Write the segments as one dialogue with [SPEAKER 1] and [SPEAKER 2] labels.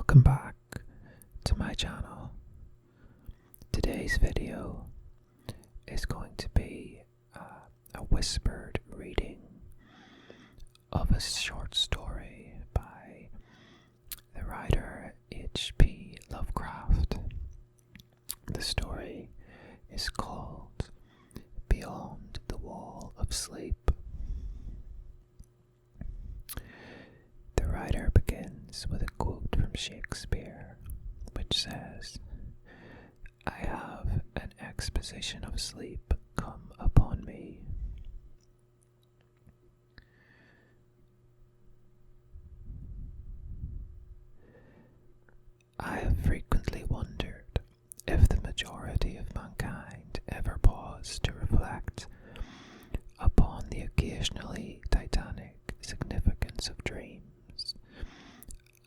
[SPEAKER 1] Welcome back to my channel. Today's video is going to be a whispered reading of a short story by the writer H P Lovecraft. The story is called Beyond the Wall of Sleep. The writer begins with a quote from Shakespeare, which says, "I have an exposition of sleep come upon me." I have frequently wondered if the majority of mankind ever pause to reflect upon the occasionally titanic significance of dreams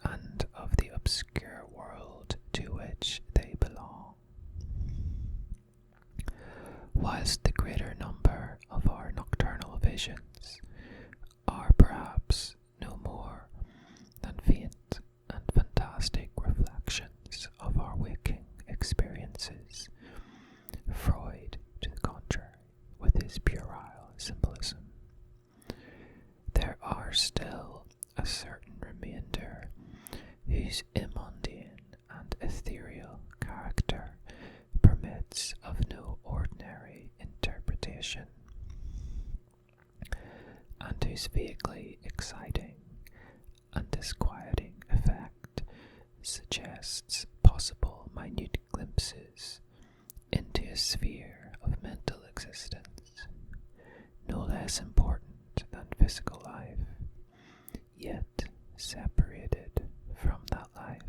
[SPEAKER 1] and of the obscure world to which they belong. Whilst the greater number of our nocturnal visions are perhaps no more than faint and fantastic reflections of our waking experiences, Freud, to the contrary, with his puerile symbolism, there are still a certain remainder whose immundane and ethereal character permits of no ordinary interpretation, and whose vaguely exciting and disquieting effect suggests possible minute glimpses into a sphere of mental existence no less important than physical life, yet separated from that life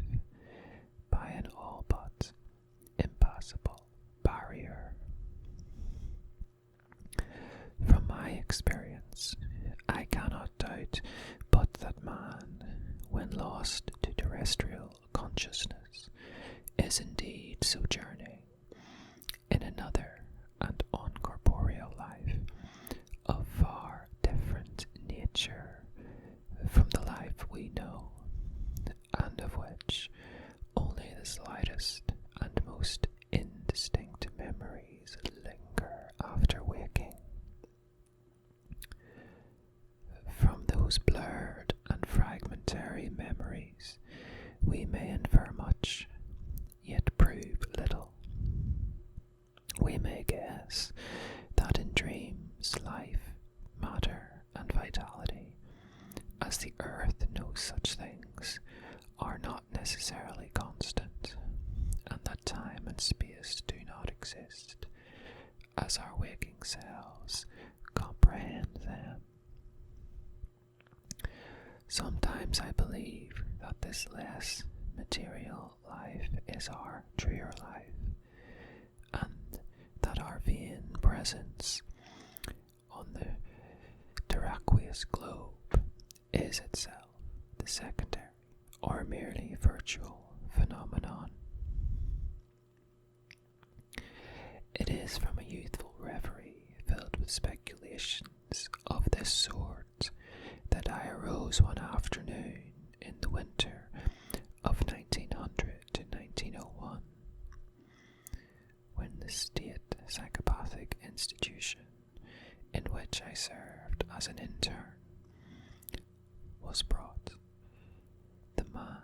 [SPEAKER 1] by an all but impassable barrier. From my experience, I cannot doubt but that man, when lost to terrestrial consciousness, is indeed sojourning in another and uncorporeal life of far different nature from the life we know, and of which only the slightest and most indistinct memories linger after waking. From those blurred and fragmentary memories we may infer much, yet prove little. We may guess that in dreams life, matter, and vitality, as the earth knows such things, are not necessarily constant, and that time and space do not exist as our waking selves comprehend them. Sometimes I believe that this less material life is our truer life, and that our vain presence on the terraqueous globe is itself the secondary or merely virtual phenomenon. It is from a youthful reverie filled with speculations of this sort that I arose one afternoon in the winter of 1900 to 1901, when the state psychopathic institution in which I served as an intern was brought. The man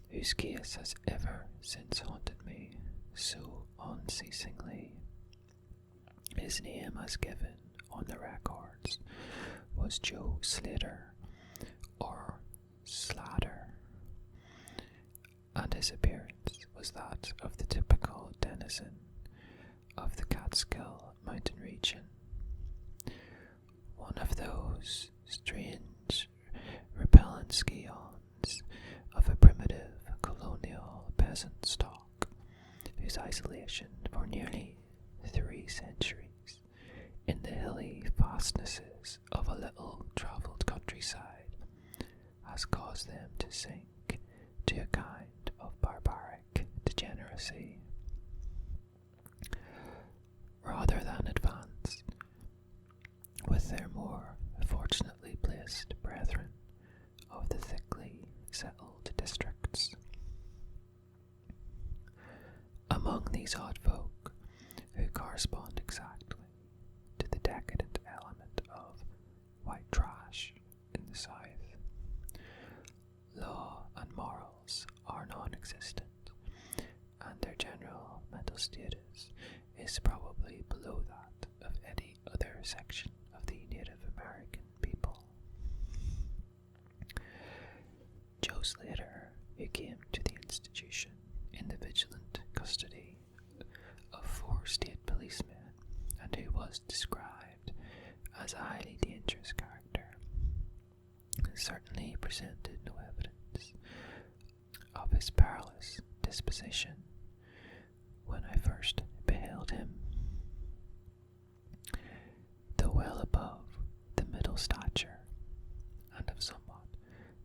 [SPEAKER 1] whose case has ever since haunted me so unceasingly, his name as given on the records was Joe Slater, or Slatter, and his appearance was that of the typical denizen of the Catskill mountain region, one of those strange, repellent scions of a primitive colonial peasant stock, whose isolation for nearly 3 centuries in the hilly fastnesses of a little travelled countryside has caused them to sink to a kind of barbaric degeneracy, rather than advance with their more fortunately placed brethren of the thickly settled districts. these odd folk who correspond exactly to the decadent element of white trash in the South. Law and morals are non-existent, and their general mental status is probably below that of any other section of the Native American people. Joe Slater, who came to the institution in the vigilant custody of 4 state policemen and who was described as a highly dangerous character, certainly presented no evidence of his perilous disposition when I first beheld him. Though well above the middle stature and of somewhat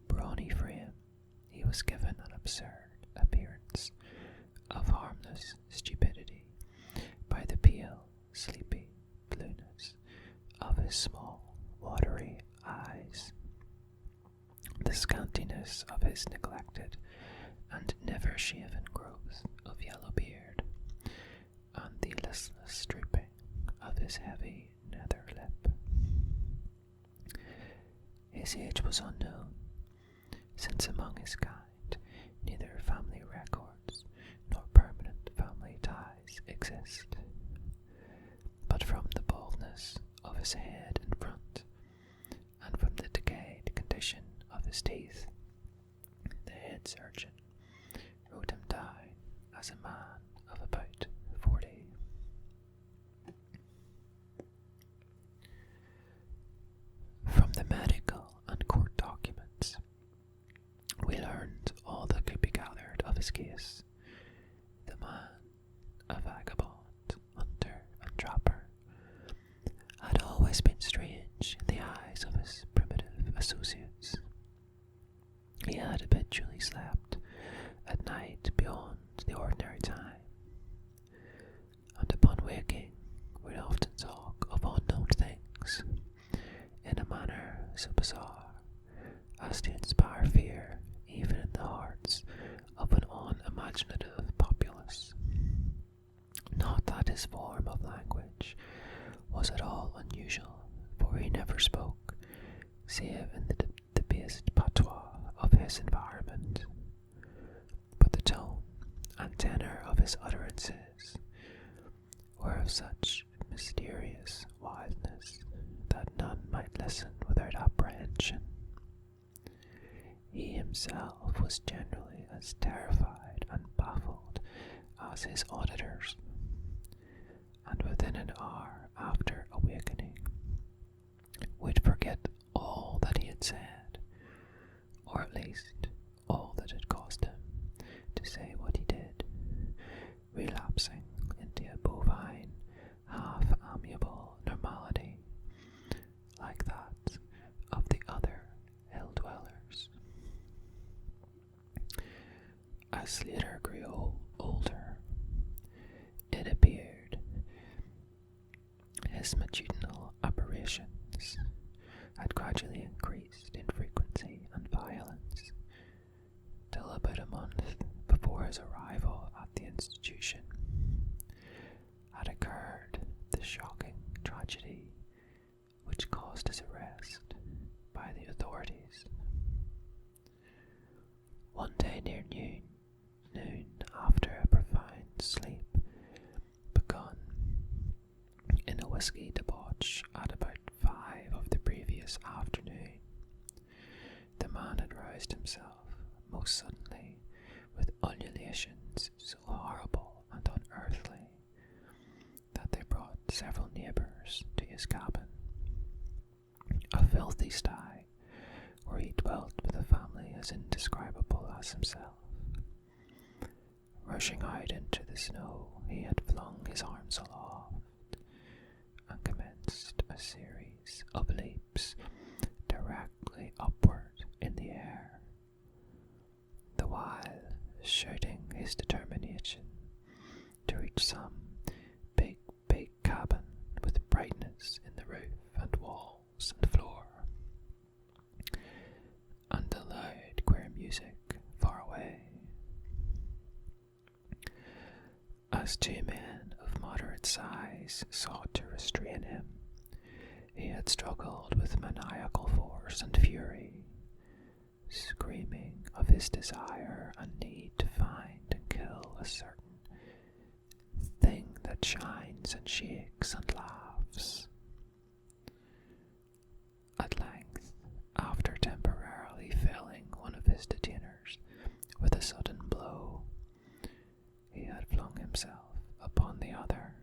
[SPEAKER 1] brawny frame, he was given an absurd appearance of harmless stupidity by the pale, sleepy blueness of his small, watery eyes, the scantiness of his neglected and never-shaven growth of yellow beard, and the listless drooping of his heavy nether lip. His age was unknown, since among his kind neither family records nor permanent family ties exist. But from the baldness of his head in front, and from the decayed condition of his teeth, the head surgeon wrote him down as a man of about 40. From the medical and court documents, we learned all that could be gathered of his case. The man, a vagabond, hunter and trapper, had always been strange in the eyes of his primitive associates. He had habitually slept at night beyond the ordinary time, and upon waking would often talk of unknown things in a manner so bizarre as to inspire fear even in the hearts of an unimaginative populace. Not that his form of language was at all unusual, for he never spoke, save in the debased patois of his environment, but the tone and tenor of his utterances were of such mysterious wildness that none might listen without apprehension. He himself was generally as terrified and baffled as his auditors, and within an hour after awakening would forget all that he had said, or at least all that it cost him to say what he did, relapsing into a bovine, half-amiable normality like that of the other hill-dwellers. As Slater grew older, it appeared his matutinal aberrations had gradually increased in frequency and violence, till about a month before his arrival at the institution had occurred the shocking tragedy which caused his arrest by the authorities. One day near noon, after a profound sleep begun in a whiskey debauch at about 5 of the previous afternoon, the man had roused himself most suddenly with ululations so horrible and unearthly that they brought several neighbours to his cabin, a filthy sty where he dwelt with a family as indescribable as himself. Rushing out into the snow, he had flung his arms aloft and commenced a series of leaps directly upward in the air, the while shouting his determination to reach some big cabin with brightness in the roof and walls and floor, and the loud queer music far away. As 2 sighs sought to restrain him. He had struggled with maniacal force and fury, screaming of his desire and need to find and kill a certain thing that shines and shakes and laughs. At length, after temporarily felling one of his detainers with a sudden blow, he had flung himself upon the other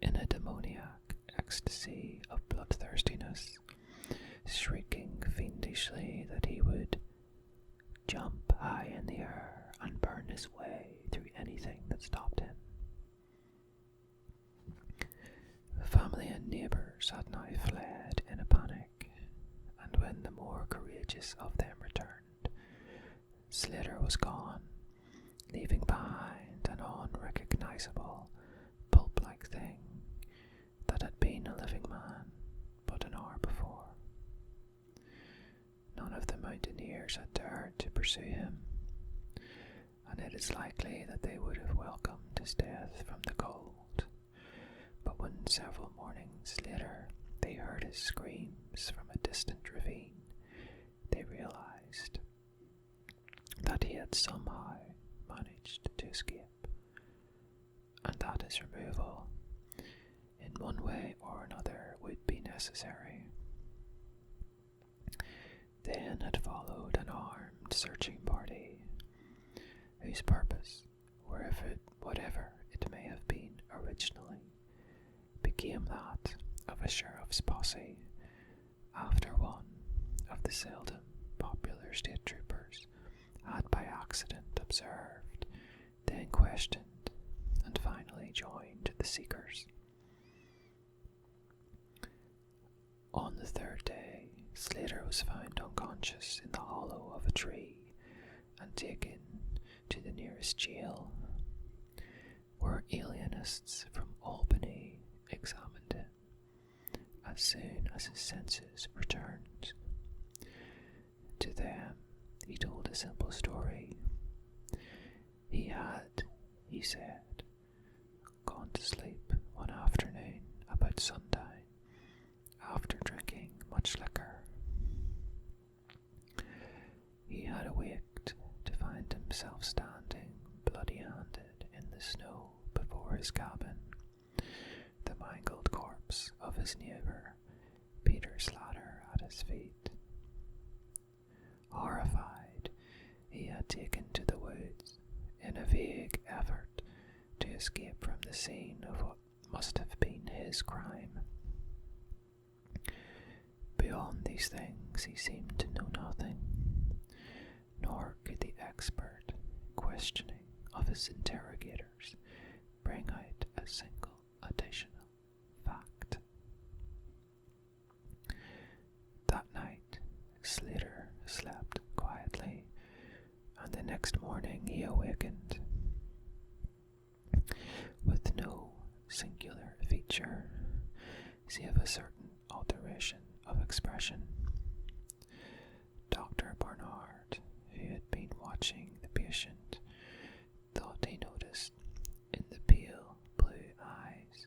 [SPEAKER 1] in a demoniac ecstasy of bloodthirstiness, shrieking fiendishly that he would jump high in the air and burn his way through anything that stopped him. Family and neighbours had now fled in a panic, and when the more courageous of them returned, Slater was gone, leaving behind an unrecognisable, pulp-like thing that had been a living man but an hour before. None of the mountaineers had dared to pursue him, and it is likely that they would have welcomed his death from the cold. But when several mornings later they heard his screams from a distant ravine, they realized that he had somehow managed to escape, and that his removal, in one way or another, would be necessary. Then had followed an armed searching party, whose purpose, whatever it may have been originally, became that of a sheriff's posse after one of the seldom popular state troopers had by accident observed, then questioned, and finally joined the seekers. On the third day, Slater was found unconscious in the hollow of a tree and taken to the nearest jail, where alienists from Albany examined him as soon as his senses returned. To them he told a simple story. He had, he said, gone to sleep one afternoon about sundown after drinking much liquor. He had awaked to find himself standing bloody-handed in the snow before his cabin, the mangled corpse of his neighbour, Peter Slater, at his feet. Horrified, he had taken to the woods in a vague effort to escape from the scene of what must have been his crime. Beyond these things he seemed to know nothing, nor could the expert questioning of his interrogators bring out a single additional fact. That night, Slater slept quietly, and the next morning he awakened with no singular feature, save a certain alteration of expression. Dr. Barnard, who had been watching the patient, thought he noticed in the pale blue eyes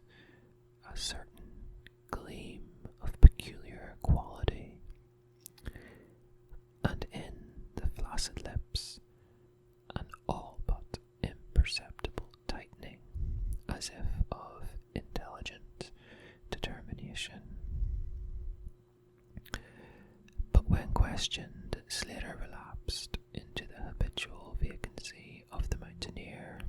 [SPEAKER 1] a certain gleam of peculiar quality, and in the flaccid lips an all but imperceptible tightening, as if of intelligent determination. But when questioned, Slater relapsed into the habitual vacancy of the mountaineer,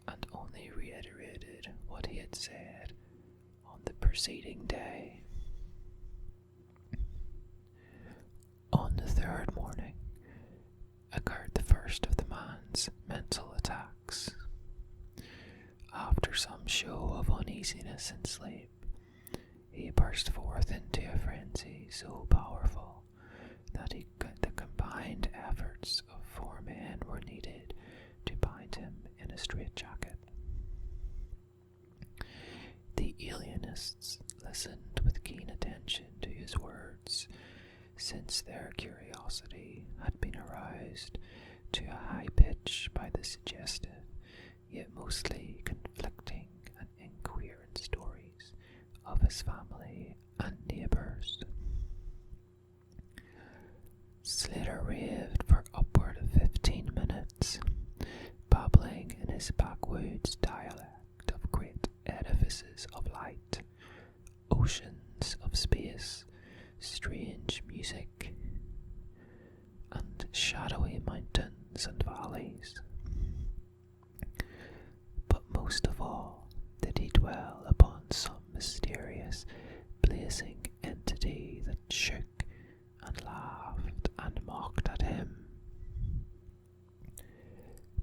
[SPEAKER 1] and only reiterated what he had said on the preceding day. On the third morning occurred the first of the man's mental attacks. After some show of uneasiness in sleep, he burst forth into a frenzy so powerful that the combined efforts of 4 men were needed to bind him in a straitjacket. The alienists listened with keen attention to his words, since their curiosity had been aroused to a high pitch by the suggestive, yet mostly conflicting abysses of light, oceans of space, strange music, and shadowy mountains and valleys. But most of all did he dwell upon some mysterious, blazing entity that shook and laughed and mocked at him.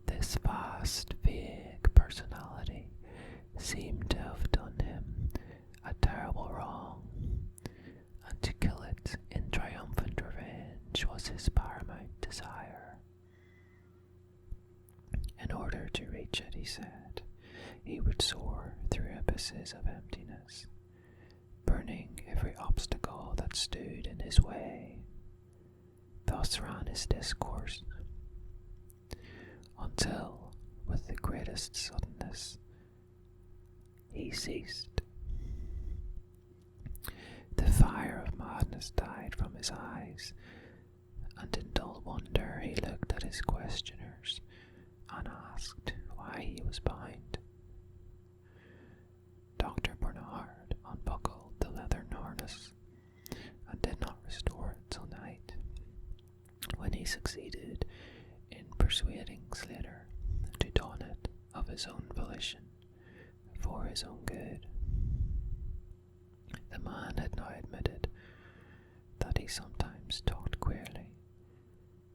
[SPEAKER 1] This vast, vague personality seemed to have done him a terrible wrong, and to kill it in triumphant revenge was his paramount desire. In order to reach it, he said, he would soar through abysses of emptiness, burning every obstacle that stood in his way. Thus ran his discourse, until, with the greatest suddenness, he ceased. The fire of madness died from his eyes, and in dull wonder he looked at his questioners and asked why he was bound. Dr. Bernard unbuckled the leathern harness and did not restore it till night, when he succeeded in persuading Slater to don it of his own volition for his own good. The man had now admitted that he sometimes talked queerly,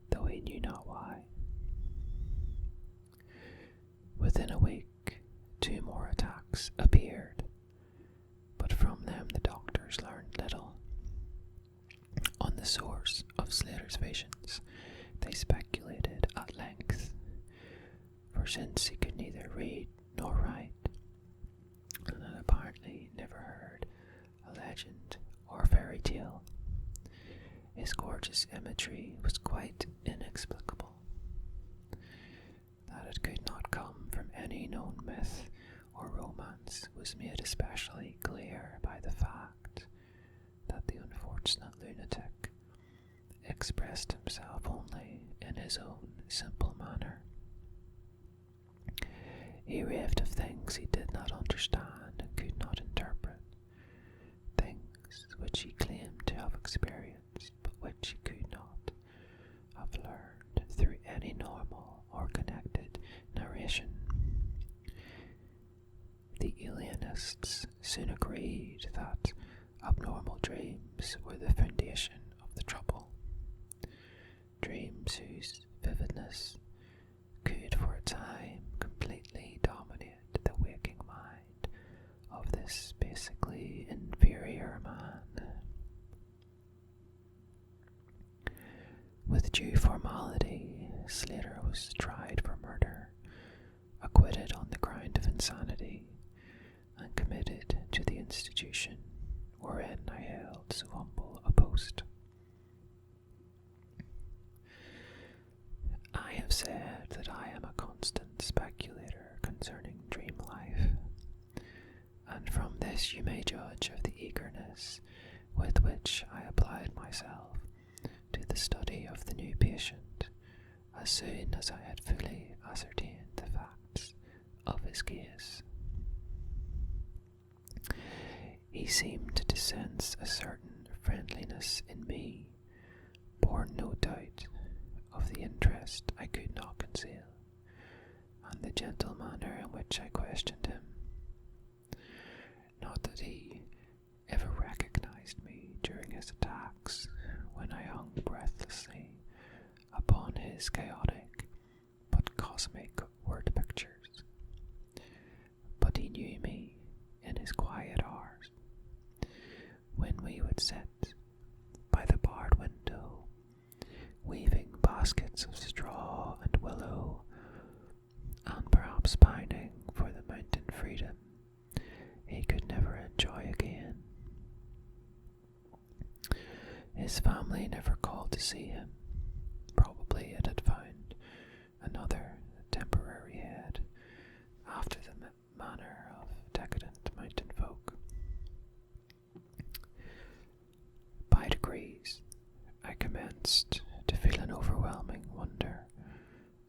[SPEAKER 1] though he knew not why. Within a week, 2 more attacks appeared, but from them the doctors learned little. On the source of Slater's visions, they speculated at length, for since he could neither read nor write, and had apparently never heard a legend or fairy tale, his gorgeous imagery was quite inexplicable. That it could not come from any known myth or romance was made especially clear by the fact that the unfortunate lunatic expressed himself only in his own simple manner. He raved of things he did not understand and could not interpret, things which he claimed to have experienced, but which he could not have learned through any normal or connected narration. The alienists soon agreed that abnormal dreams were the foundation of the trouble, dreams whose vividness could for a time completely dominate the waking mind of this basically inferior man. With due formality, Slater was tried for murder, acquitted on the ground of insanity, and committed to the institution wherein I held so humble a post. I have said that I am a constant speculator concerning dream life, and from this you may judge of the eagerness with which I applied myself to the study of the new patient as soon as I had fully ascertained the facts of his case. He seemed to sense a certain friendliness in me, born no doubt of the interest I could not conceal, and the gentle manner in which I questioned him. Not that he ever recognized me during his attacks, when I hung breathlessly upon his chaotic but cosmic word pictures, but he knew me in his quiet hours, when we would sit by the barred window, weaving baskets of straw and willow, and perhaps pining for the mountain freedom he could never enjoy again. His family never called to see him. Probably it had found another temporary head, after the manner of decadent mountain folk. By degrees, I commenced to feel an overwhelming wonder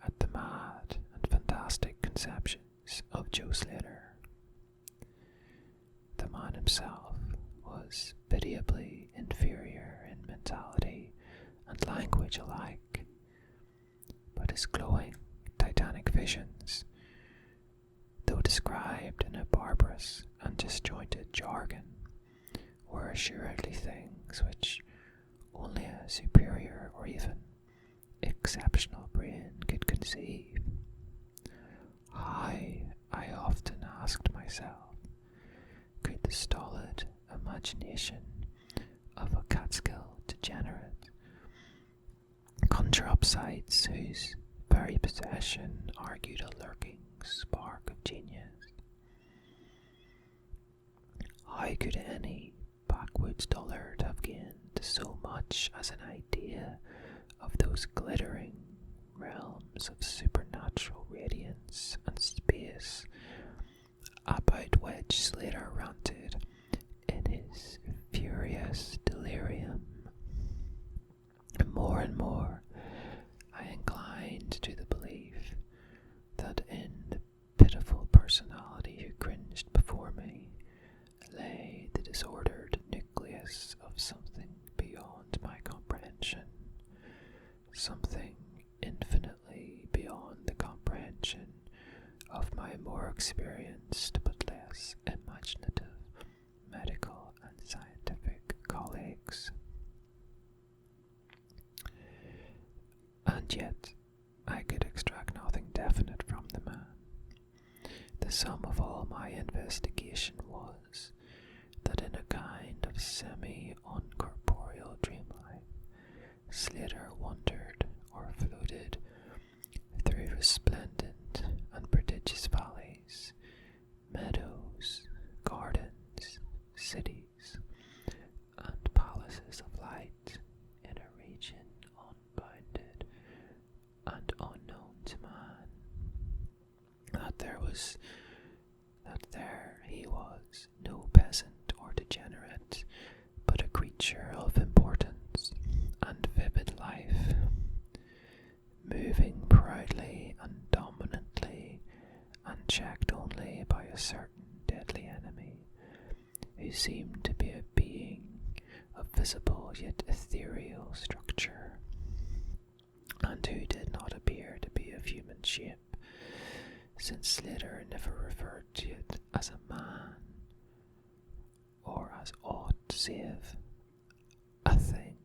[SPEAKER 1] at the mad and fantastic conceptions of Joe Slater. was pitiably inferior in mentality and language alike, but his glowing titanic visions, though described in a barbarous and disjointed jargon, were assuredly things which only a superior or even exceptional brain could conceive. How, I often asked myself, could the stolid imagination of a Catskill degenerate conjure up sights whose very possession argued a lurking spark of genius? How could any backwoods dullard have gained so much as an idea of those glittering realms of supernatural radiance and space about which Slater ranted in his furious delirium? More and more I inclined to the belief that in the pitiful personality who cringed before me lay the disordered nucleus of something beyond my comprehension, something infinitely beyond the comprehension of my more experienced but less imaginative medical and scientific colleagues. And yet I could extract nothing definite from the man. The sum of all my investigation was that in a kind of semi-uncorporeal dreamlife, Slater wandered or floated through resplendent and prodigious valleys, meadows, gardens, cities, and palaces of light in a region unbounded and unknown to man. That there he was, no peasant or degenerate, but a creature of importance and vivid life, moving proudly and dominantly, unchecked only by a certain deadly enemy, who seemed to be a being of visible yet ethereal structure, and who did not appear to be of human shape, since Slater never referred to it as a man, or as aught save a thing.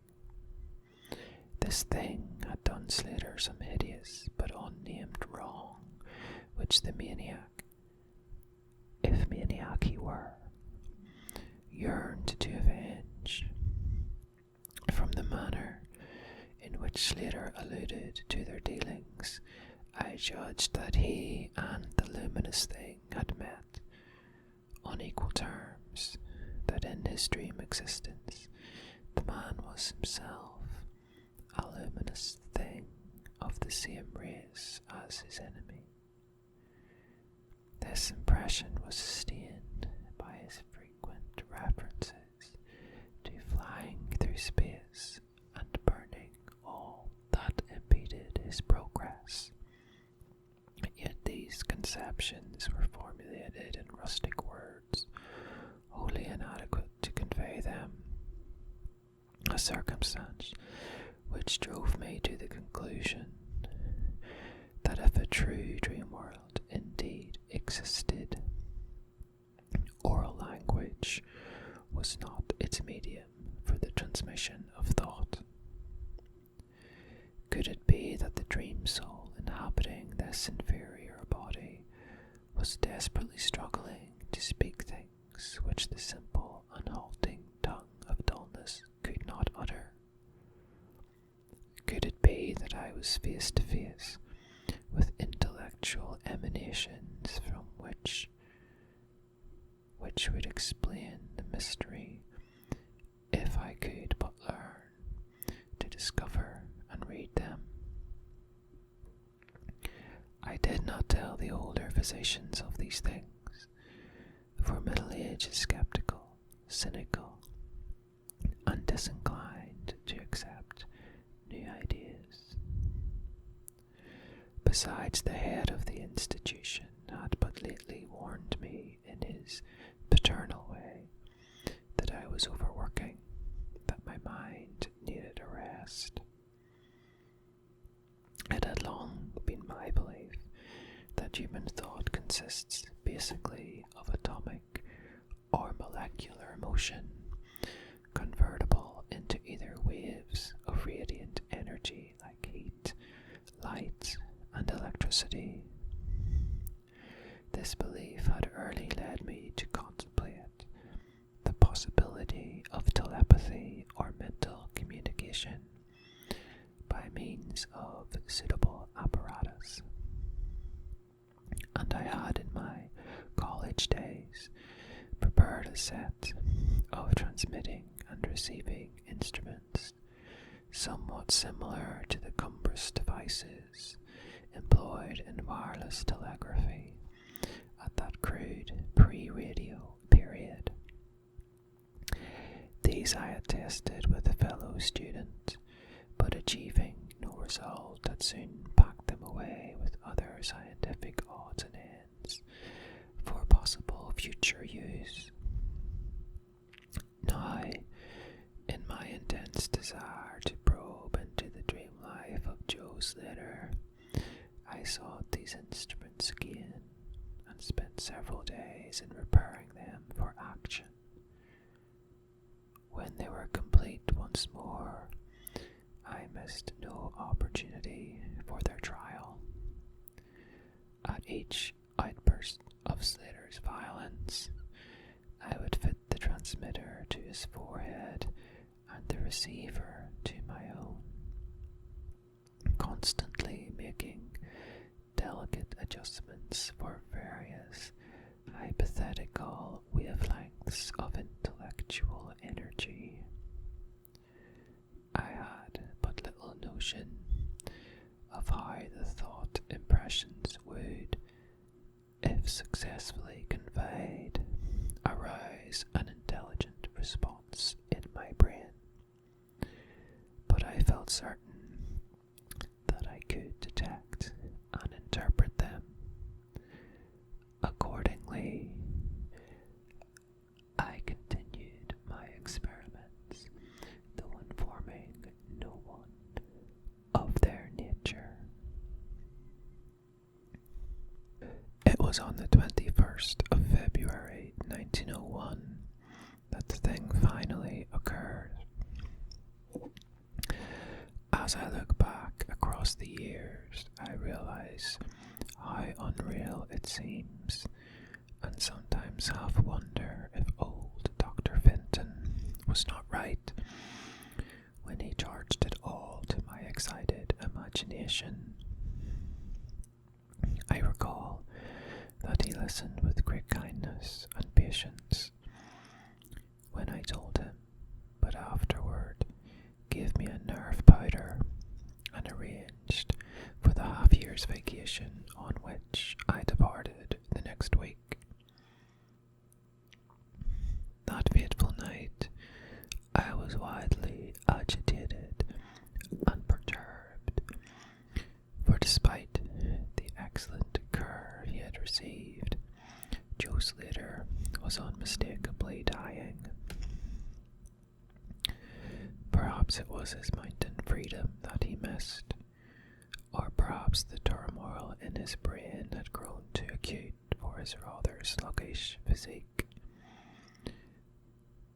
[SPEAKER 1] This thing had done Slater some hideous but unnamed wrong, which the maniac, if maniac he were, yearned to avenge. From the manner in which Slater alluded to their dealings, I judged that he and the luminous thing had met on equal terms, that in his dream existence the man was himself a luminous thing of the same race as his enemy. This impression was sustained by his frequent references to flying through space and burning all that impeded his progress. Yet these conceptions were formulated in rustic words, wholly inadequate to convey them, a circumstance which drove me to the conclusion that if a true dream world indeed existed, oral language was not its medium for the transmission of thought. Could it be that the dream soul inhabiting this inferior body was desperately struggling to speak things which the simple unhalting tongue of dullness could not utter? Could it be that I was face to face with intellectual emanations from which would explain the mystery, if I could but learn to discover and read them? I did not tell the older physicians of these things, for middle age is skeptical, cynical, and disinclined to accept new ideas. Besides, the head of the institution had but lately warned me in his paternal way that I was over circular motion, convertible into either waves of radiant energy like heat, light, and electricity. This belief had early led me to contemplate the possibility of telepathy or mental communication by means of suitable apparatus. And I had in my college days prepared a set of transmitting and receiving instruments somewhat similar to the cumbrous devices employed in wireless telegraphy at that crude pre-radio period. These I had tested with a fellow student, but achieving no result, had soon packed them away with other scientific odds and ends for possible future use. Now, in my intense desire to probe into the dream life of Joe Slater, I sought these instruments again and spent several days in repairing them for action. When they were complete once more, I missed no opportunity for their trial. At each outburst of Slater's violence, I would fit the transmitter to his forehead and the receiver to my own, constantly making delicate adjustments for various hypothetical wavelengths of intellectual energy. I had but little notion of how the thought impressions would, if successfully conveyed, arouse an intelligent response in my brain. But I felt certain that I could detect and interpret them. Accordingly, I continued my experiments, though informing no one of their nature. It was on the 21st of February 1901 that the thing finally occurred. As I look back across the years, I realize how unreal it seems, and sometimes half wonder if old Dr. Fenton was not right when he charged it all to my excited imagination. I recall that he listened with great kindness and patience when I told him, but afterward gave me a nerve powder and arranged for the half-year's vacation on which I departed the next week. That fateful night, I was widely agitated and perturbed, for despite the excellent care he had received, Joe Slater was unmistakably dying. Perhaps it was his mountain freedom that he missed, or perhaps the turmoil in his brain had grown too acute for his rather sluggish physique.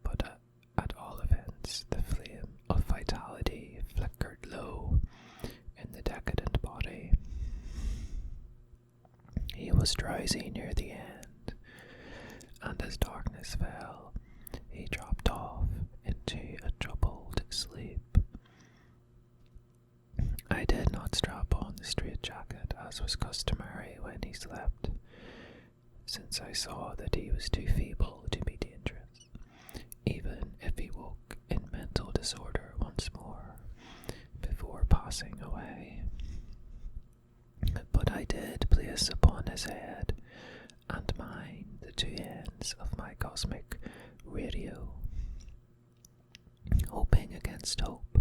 [SPEAKER 1] But at all events, the flame of vitality flickered low in the decadent body. He was drowsy near the end, and as darkness fell, he dropped off into a troubled sleep. I did not strap on the straitjacket as was customary when he slept, since I saw that he was too feeble to be dangerous, even if he woke in mental disorder once more before passing away. But I did place upon his head and mine the two ends of my cosmic radio, hoping against hope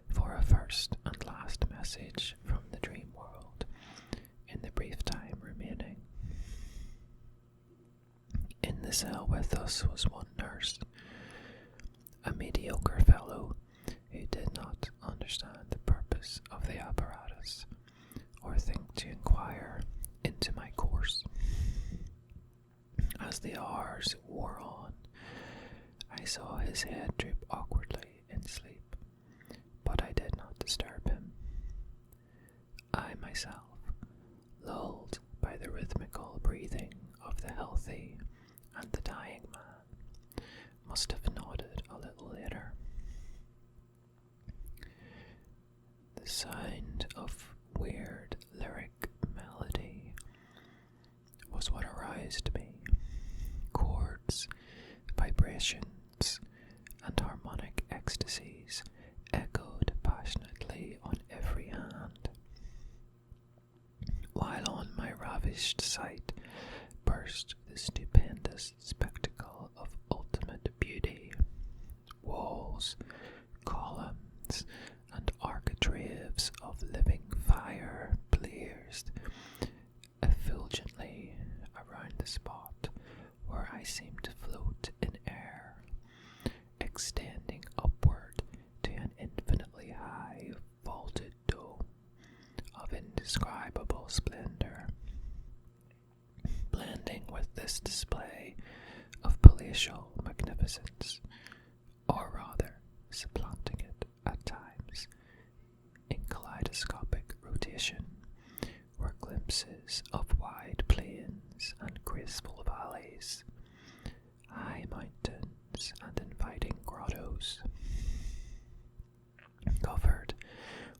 [SPEAKER 1] for a first and last message from the dream world in the brief time remaining. In the cell with us was one nurse, a mediocre fellow who did not understand the purpose of the apparatus or think to inquire into my course. As the hours wore on, I saw his head droop awkwardly in sleep, but I did not disturb him. I myself, lulled by the rhythmical breathing of the healthy and the dying man, must have nodded a little later. The sound of weird lyric melody was what aroused me. Chords, vibrations, and harmonic ecstasies echoed passionately on every hand, while on my ravished sight burst the stupendous spectacle of ultimate beauty. Walls, columns, and architraves of living fire blazed effulgently around the spot where I seemed to float in air, extending upward to an infinitely high vaulted dome of indescribable splendor. Blending with this display of palatial magnificence, or rather supplanting it at times in kaleidoscopic rotation, were glimpses of wide plains and graceful valleys, high mountains and inviting grottos, covered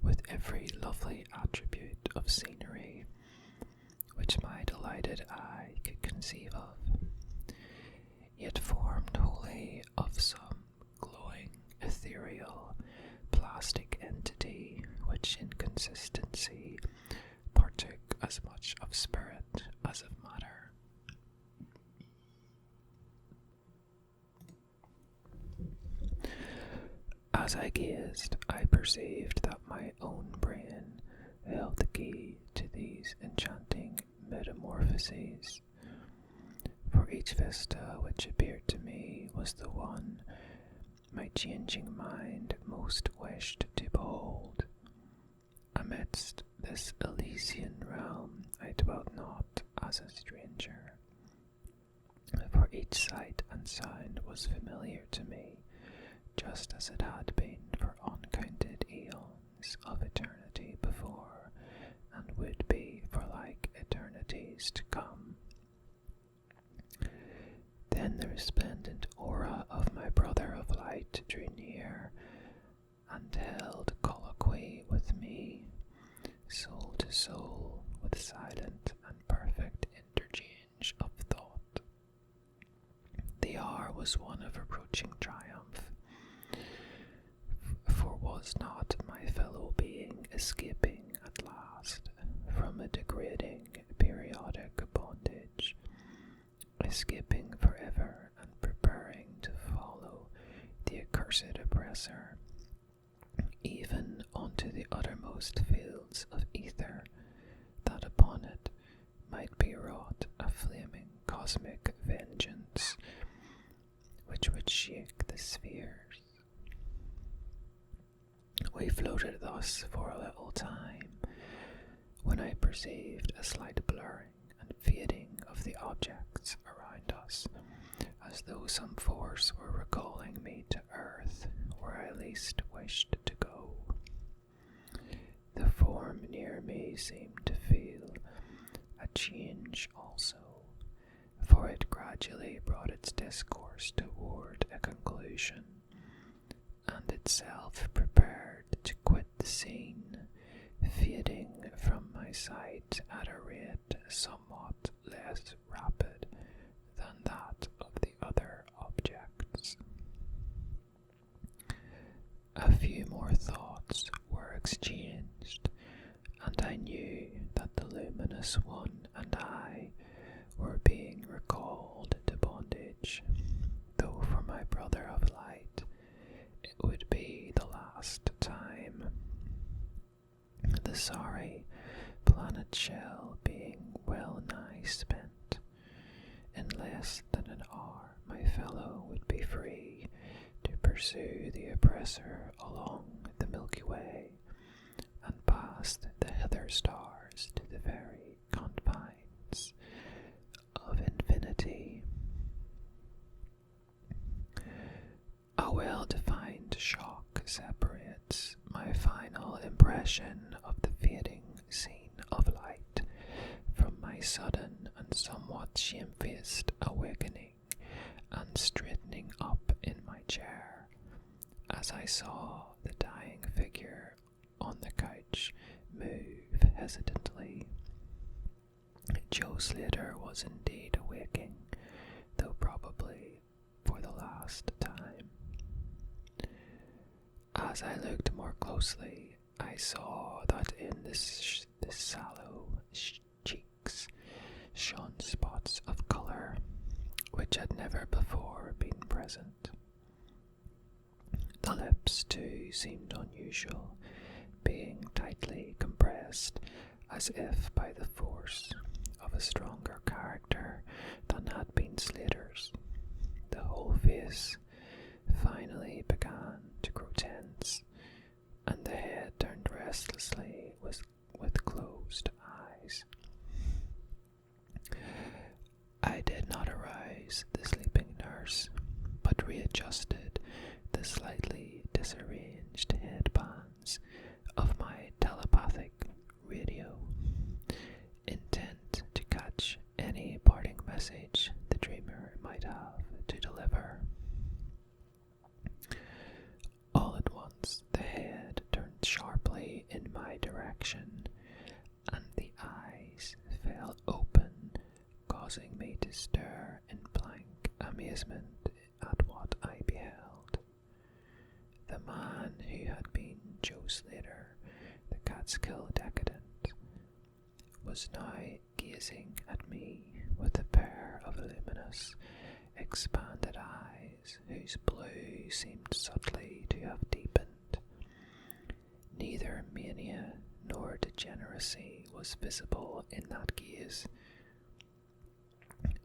[SPEAKER 1] with every lovely attribute of scenery which my delighted eye could conceive of, yet formed wholly of some glowing, ethereal, plastic entity which in consistency partook as much of spirit as of matter. As I gazed, I perceived that my own brain held the key to these enchanting metamorphoses, for each vista which appeared to me was the one my changing mind most wished to behold. Amidst this Elysian realm I dwelt not as a stranger, for each sight and sound was familiar to me, just as it had been for uncounted eons of eternity before, and would be for like eternities to come. Then the resplendent aura of my brother of light drew near, and held colloquy with me, soul to soul, with silent and perfect interchange of thought. The hour was one of approaching triumph, for was not my fellow being escaping at last from a degrading periodic bondage, escaping forever and preparing to follow the accursed oppressor, even unto the uttermost fields of ether, that upon it might be wrought a flaming cosmic vengeance, which would shake the spheres. We floated thus for a little time, when I perceived a slight blurring and fading of the objects around us, as though some force were recalling me to earth, where I least wished to go. The form near me seemed to feel a change also, for it gradually brought its discourse toward a conclusion, and itself prepared to quit the scene, fading from my sight at a rate somewhat less rapid than that of the other objects. A few more thoughts were exchanged, and I knew that the luminous one and I were being recalled to bondage, though for my brother of light it would be the last time. The sorry planet shell being well nigh spent, in less than an hour my fellow would be free to pursue the oppressor along the Milky Way, and past the hither stars to the very confines of infinity. well-defined shock separates my final impression of the fading scene of light from my sudden and somewhat shamefaced awakening and straightening up in my chair as I saw the dying figure on the couch move hesitantly. Joe Slater was indeed awaking, though probably for the last time. As I looked more closely, I saw that in his sallow cheeks shone spots of colour which had never before been present. The lips, too, seemed unusual, being tightly compressed as if by the force of a stronger character than had been Slater's. The whole face finally began to grow tense, and the head turned restlessly with closed eyes. I did not arouse the sleeping nurse, but readjusted the slightly disarranged headbands of my telepathic radio, intent to catch any parting message the dreamer might have to deliver. All at once the head turned sharply in my direction, and the eyes fell open, causing me to stare in blank amazement at what I beheld. The man who had been Joe Slater, the Catskill decadent, was now gazing at me with a pair of luminous, expanded eyes whose blue seemed subtly to have deepened. Neither mania nor degeneracy was visible in that gaze,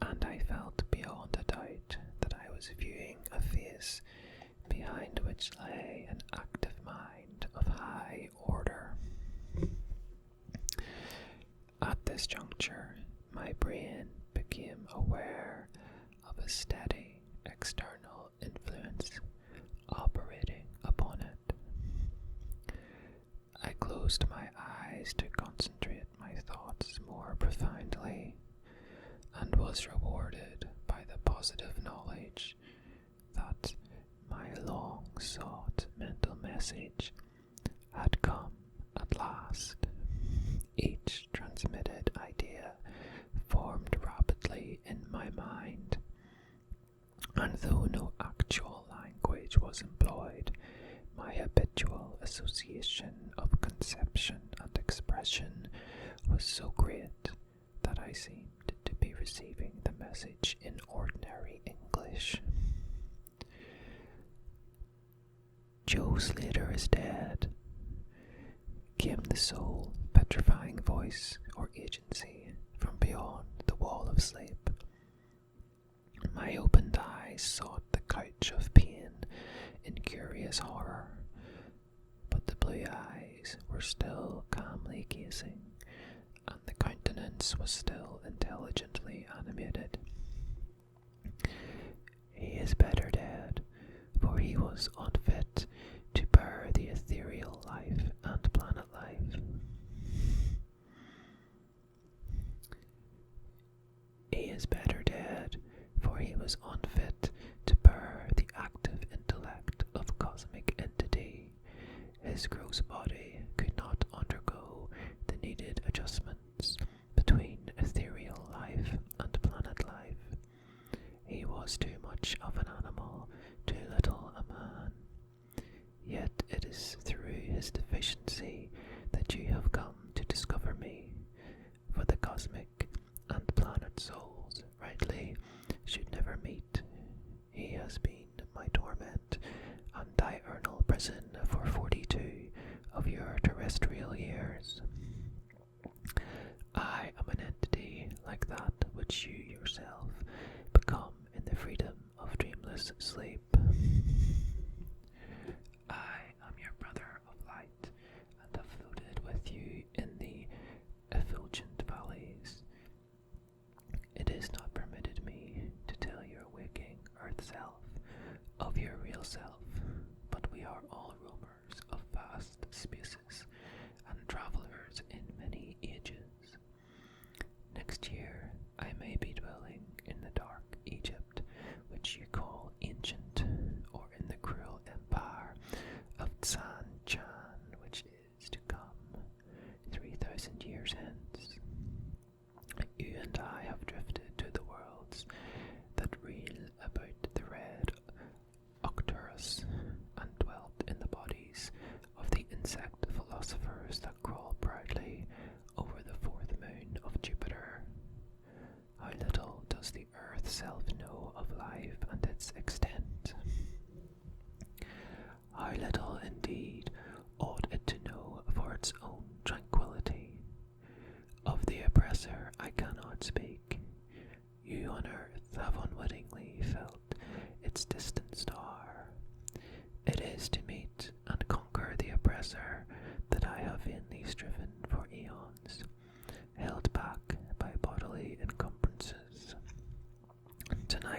[SPEAKER 1] and I felt beyond a doubt that I was viewing a face behind which lay an active mind of high order. At this juncture, my brain became aware of a steady external influence operating upon it. I closed my eyes to concentrate my thoughts more profoundly, and was rewarded by the positive knowledge that my long-sought mental message had come at last. Each transmitted idea formed rapidly in my mind, and though no actual language was employed, my habitual association of conception and expression was so great that I seemed to be receiving the message in ordinary English. Joe Slater is dead, came the sole petrifying voice or agency from beyond the wall of sleep. My opened eyes sought the couch of pain in curious horror, but the blue eyes were still calmly gazing, and the countenance was still intelligently animated. He is better dead, for he was unfit to bear the ethereal life and planet life. He is better dead, for he was unfit to bear the active intellect of cosmic entity. His gross body could not undergo the needed adjustments between ethereal life and planet life. He was too much of an animal, too little a man. Yet it is through his deficiency that you have come to discover me, for the cosmic and planet souls, rightly, should never meet. He has been my torment and diurnal prison for 42 of your terrestrial years. I am an entity like that which you yourself become in the freedom of dreamless sleep. I am your brother of light, and have floated with you in the effulgent valleys. It is not permitted me to tell your waking earth self of your real self,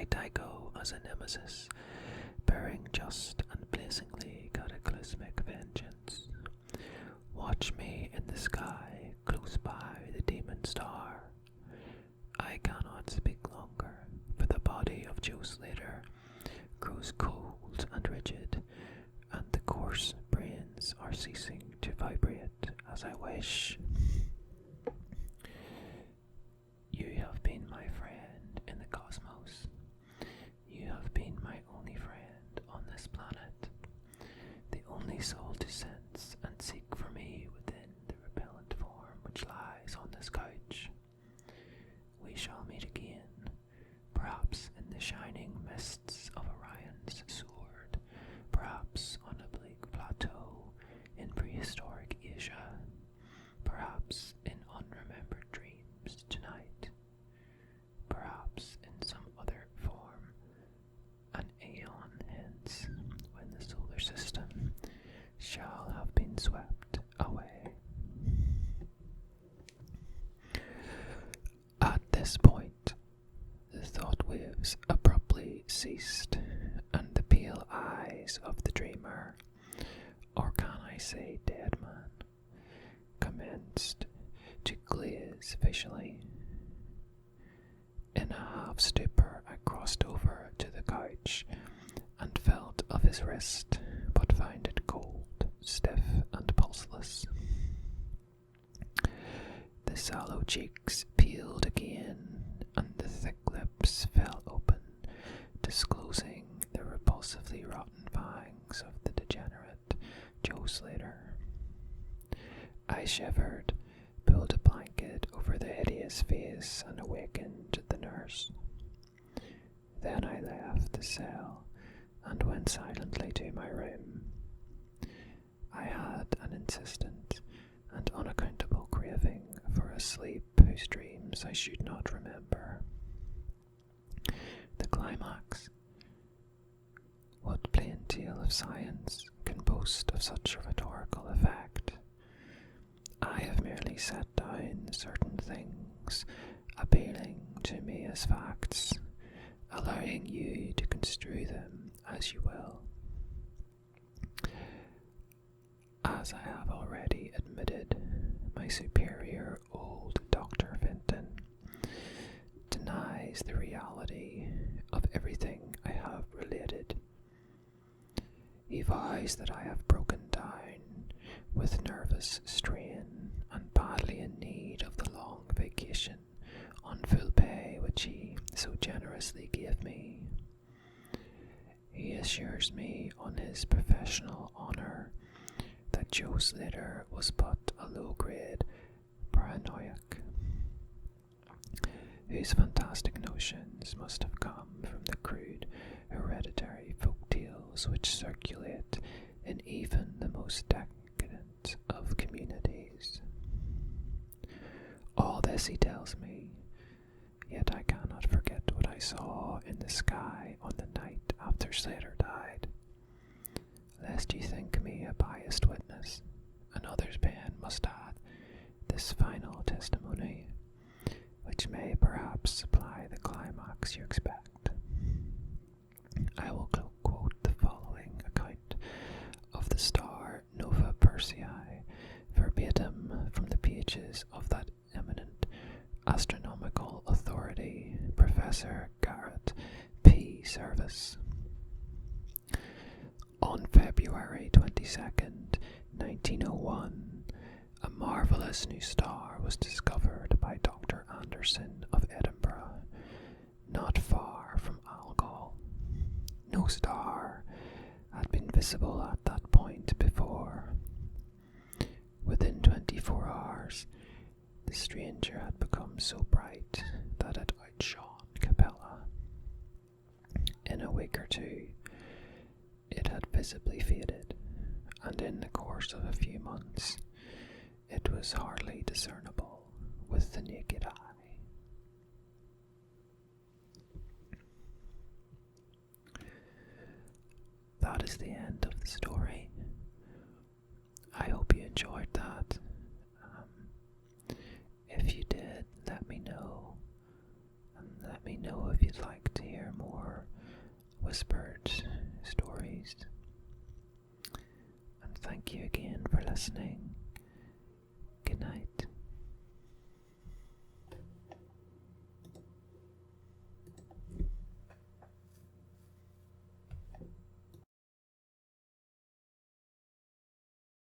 [SPEAKER 1] tonight I go as a nemesis, bearing just and blazingly cataclysmic vengeance. Watch me in the sky, close by the demon star. I cannot speak longer, for the body of Joe Slater grows cold and rigid, and the coarse brains are ceasing to vibrate as I wish. You have been my friend in the cosmos. You have been my only friend on this planet, the only soul to sense and seek for me within the repellent form which lies on this couch. We shall meet again, perhaps in the shining mists of Orion's sword, perhaps on a bleak plateau in prehistoric Asia, perhaps in unremembered dreams tonight, perhaps in some other form, an aeon hence, when the solar system shall have been swept away. At this point, the thought waves abruptly ceased, and the pale eyes of the dreamer, or can I say dead man, commenced to glaze visually. In a half stupor, I crossed over to the couch and felt of his wrist, but found it cold, stiff, and pulseless. The sallow cheeks peeled again, and the thick lips fell open, disclosing the repulsively rotten fangs of the degenerate Joe Slater. I shivered, pulled a blanket over the hideous face, and awakened the nurse. Then I left the cell and went silently to my room. I had an insistent and unaccountable craving for a sleep whose dreams I should not remember. The climax. What plain tale of science can boast of such a rhetorical effect? I have merely set down certain things, appealing to me as facts, allowing you to construe them as you will. As I have already admitted, my superior, old Dr. Vinton, denies the reality of everything I have related. He vows that I have broken down with nervous strain and badly in need of the long vacation on full pay which he so generously gave me. He assures me on his professional honour that Joe Slater was but a low-grade paranoiac, whose fantastic notions must have come from the crude hereditary folk tales which circulate in even the most decadent of communities. All this he tells me, yet I cannot forget what I saw in the sky on the night after Slater died. Lest you think me a biased witness, another's pen must add this final testimony, which may perhaps supply the climax you expect. I will quote the following account of the star Nova Persei verbatim from the pages of that eminent astronomical authority, Professor Garrett P. Service. On February 22nd, 1901, a marvellous new star was discovered by Dr. Anderson of Edinburgh, not far from Algol. No star had been visible at that point before. Within 24 hours, the stranger had become so bright that it outshone Capella. In a week or two, it had visibly faded, and in the course of a few months, it was hardly discernible with the naked eye. That is the end of the story. I hope you enjoyed that. If you did, let me know. And let me know if you'd like to hear more whispered stories. And thank you again for listening.